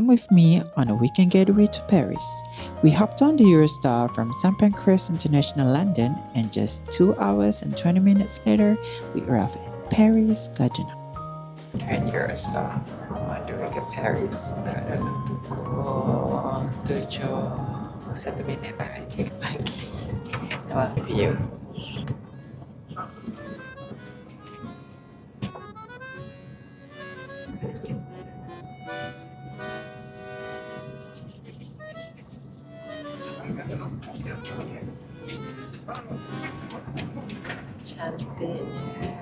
Come with me on a weekend getaway to Paris. We hopped on the Eurostar from St. Pancras International London, and just 2 hours and 20 minutes later, we arrived at Paris Gardena. Train Eurostar on the way to Paris. Pukul 7:01 lagi pagi. Nampak view. Cantiknya.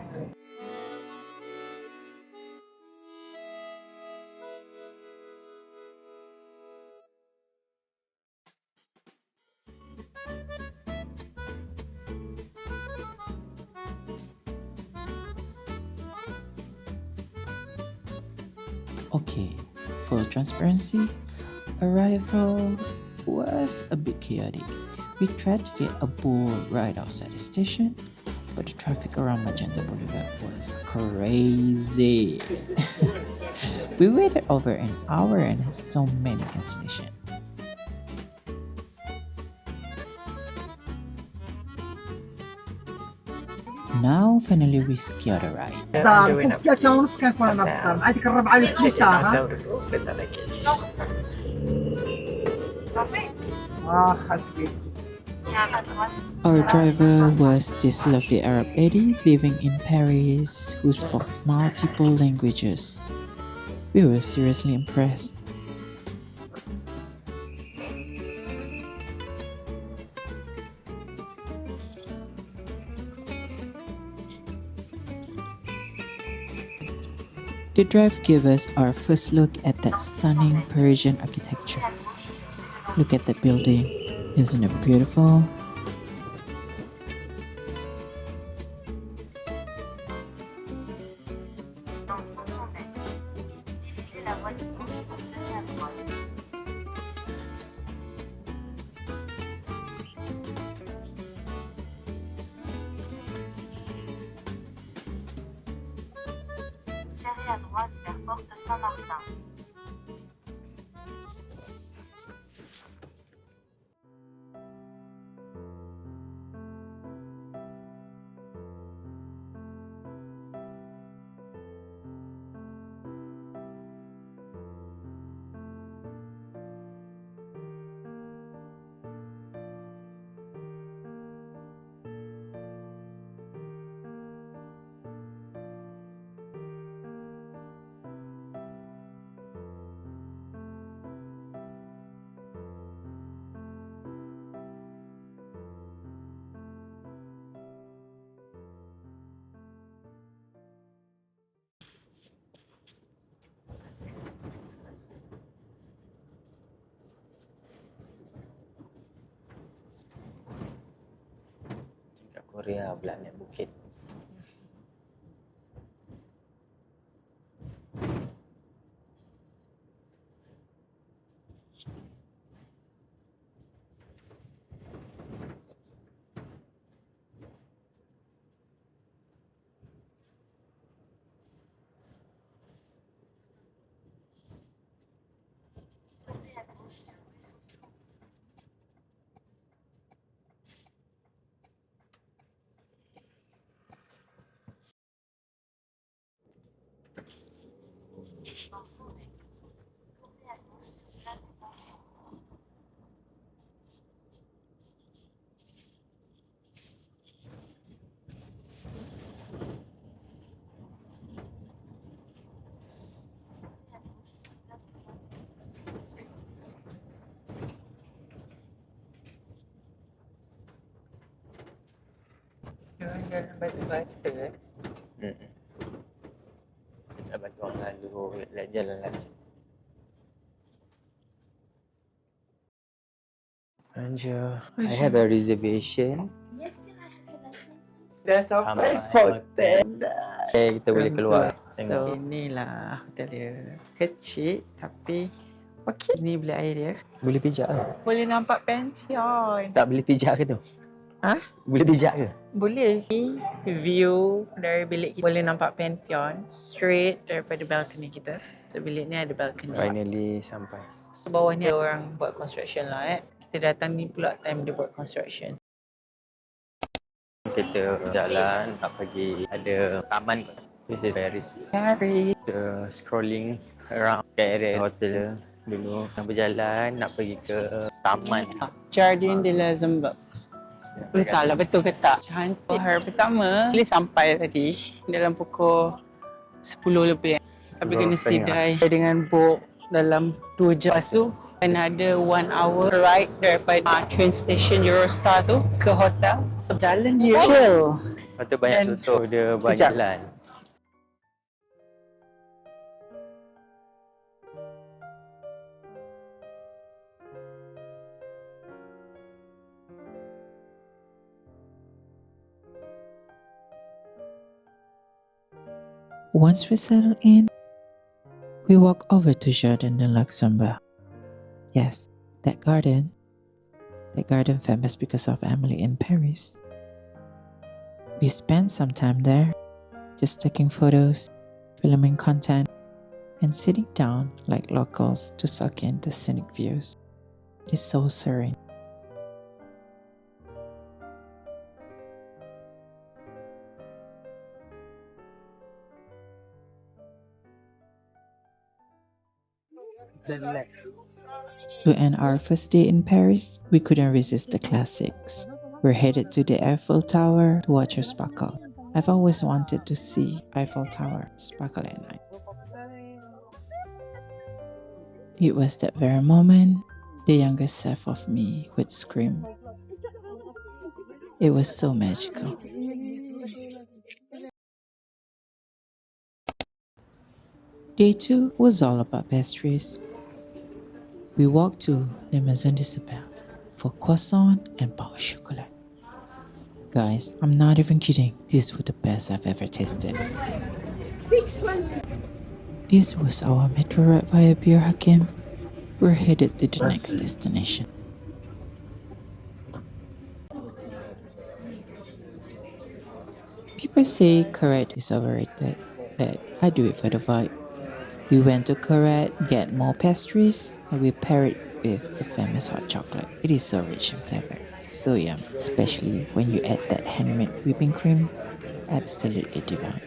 Okay, full transparency, arrival was a bit chaotic. We tried to get a boat right outside the station, but the traffic around Magenta Boulevard was crazy. We waited over an hour and had so many cancellations. Now finally we secured a ride. Our driver was this lovely Arab lady living in Paris who spoke multiple languages. We were seriously impressed. The drive gave us our first look at that stunning Parisian architecture. Look at that building, isn't it beautiful? À droite vers Porte Saint-Martin. Korea pula naik bukit. Dans 100 mètres, tournez à gauche sur place du Panthéon. Jalan batu-batu Nak bantu orang lalu, nak jalan lagi. Bonjour. I have a reservation. Yes, can I have your license? dah sampai hotel dah. Kita boleh keluar tengok. So inilah hotel dia. Kecil tapi okey. Ni bilik air dia. Boleh pijak ke? Boleh nampak Panthéon. Tak boleh pijak ke tu? Ha? Boleh bijak ke? Boleh. View dari bilik kita boleh nampak Panthéon straight daripada balcony kita. So bilik ni ada balcony. Finally sampai. Bawah ni ada orang buat construction lah. Kita datang ni pula time dia buat construction. Kita jalan nak pergi ada taman. This is Paris. Galeries. Scrolling around Carette hotel dulu. Nak berjalan nak pergi ke taman. Jardin du Luxembourg. Entahlah betul ke tak. Cantik. Hari pertama boleh sampai tadi dalam pukul 10 lebih. Tapi kena sidai dengan boat dalam 2 jam. Lepas tu kan ada 1 hour ride daripada train station Eurostar tu ke hotel. So jalan dia chill. Lepas tu banyak tutup dia buat jalan. Once we settle in, we walk over to Jardin du Luxembourg. Yes, that garden famous because of Emily in Paris. We spent some time there, just taking photos, filming content, and sitting down like locals to soak in the scenic views. It is so serene. To end our first day in Paris, we couldn't resist the classics. We're headed to the Eiffel Tower to watch her sparkle. I've always wanted to see Eiffel Tower sparkle at night. It was that very moment the younger self of me would scream. It was so magical. Day 2 was all about pastries. We walked to the Maison for croissant and pain au chocolat. Guys, I'm not even kidding. These were the best I've ever tasted. This was our metro ride via Bir Hakim. We're headed to the next destination. People say Carette is overrated, but I do it for the vibe. We went to Carette, get more pastries, and we pair it with the famous hot chocolate. It is so rich in flavor, so yum, especially when you add that handmade whipping cream. Absolutely divine.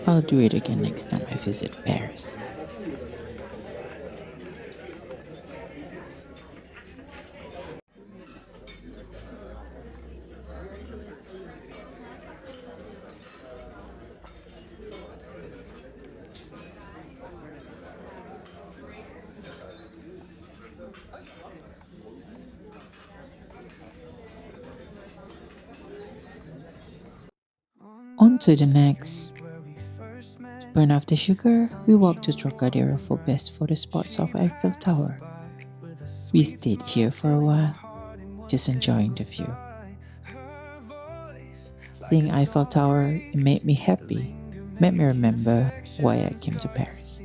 I'll do it again next time I visit Paris. On to the next. To burn off the sugar, we walked to Trocadéro for best photo spots of Eiffel Tower. We stayed here for a while, just enjoying the view. Seeing Eiffel Tower, it made me happy, made me remember why I came to Paris.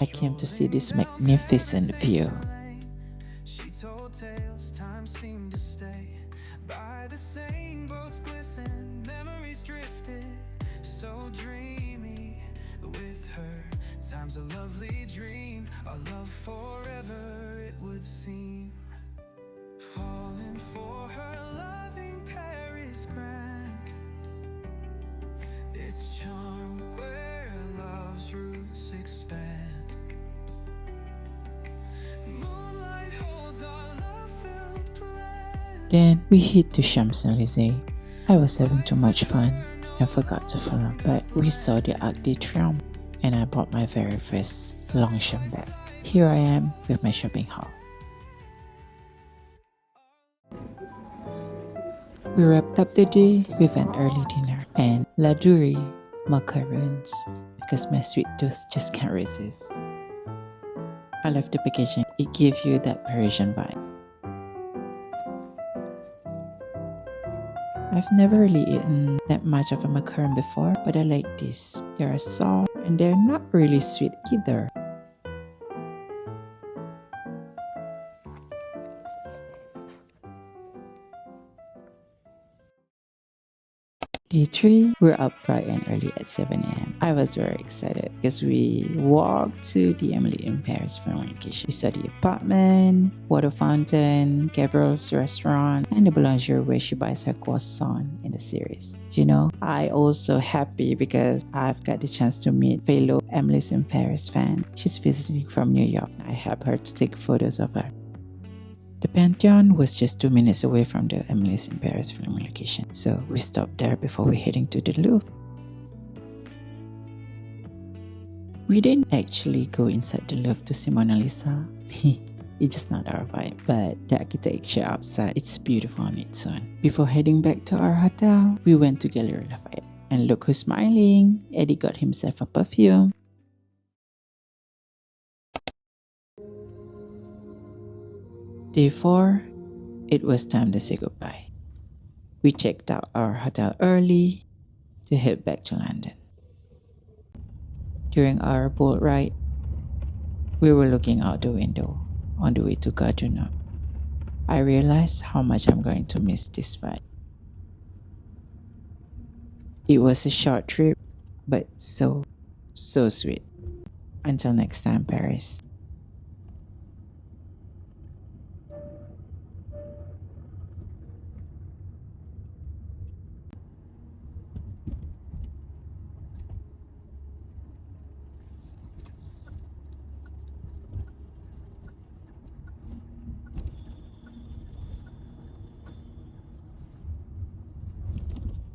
I came to see this magnificent view. A lovely dream, a love forever it would seem. Falling for her loving Paris grand, its charm where love's roots expand. Moonlight holds our love-filled plan. Then we hit to Champs-Élysées. I was having too much fun and forgot to film, but we saw the Arc de Triomphe and I bought my very first Longchamp bag. Here I am with my shopping haul. We wrapped up the day with an early dinner and Ladurée macarons because my sweet tooth just can't resist. I love the packaging, it gives you that Parisian vibe. I've never really eaten that much of a macaron before, but I like this. They are soft and they're not really sweet either. Day 3, we're up bright and early at 7 a.m. I was very excited because we walked to the Emily in Paris film location. We saw the apartment, water fountain, Gabrielle's restaurant, and the boulangerie where she buys her croissant in the series. You know, I also happy because I've got the chance to meet fellow Emily's in Paris fan. She's visiting from New York. I helped her to take photos of her. The Panthéon was just 2 minutes away from the Emily's in Paris film location, so we stopped there before we heading to the Louvre. We didn't actually go inside the Louvre to see Mona Lisa. It's just not our vibe, but the architecture outside, it's beautiful on its own. Before heading back to our hotel, we went to Galeries Lafayette. And look who's smiling, Eddie got himself a perfume. Day 4, it was time to say goodbye. We checked out our hotel early to head back to London. During our boat ride, we were looking out the window on the way to Gardiner. I realized how much I'm going to miss this ride. It was a short trip, but so sweet. Until next time, Paris.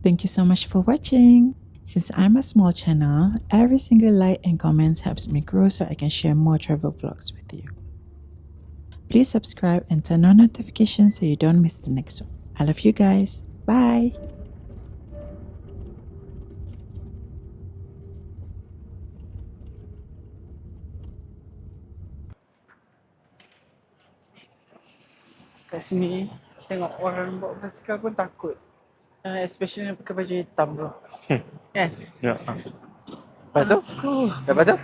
Thank you so much for watching. Since I'm a small channel, every single like and comments helps me grow so I can share more travel vlogs with you. Please subscribe and turn on notifications so you don't miss the next one. I love you guys. Bye. Kat sini, tengok orang bawa basikal pun takut. Especially yang pakai baju hitam tu. Kan? Ya. Lepas tu? Aku. Lepas tu?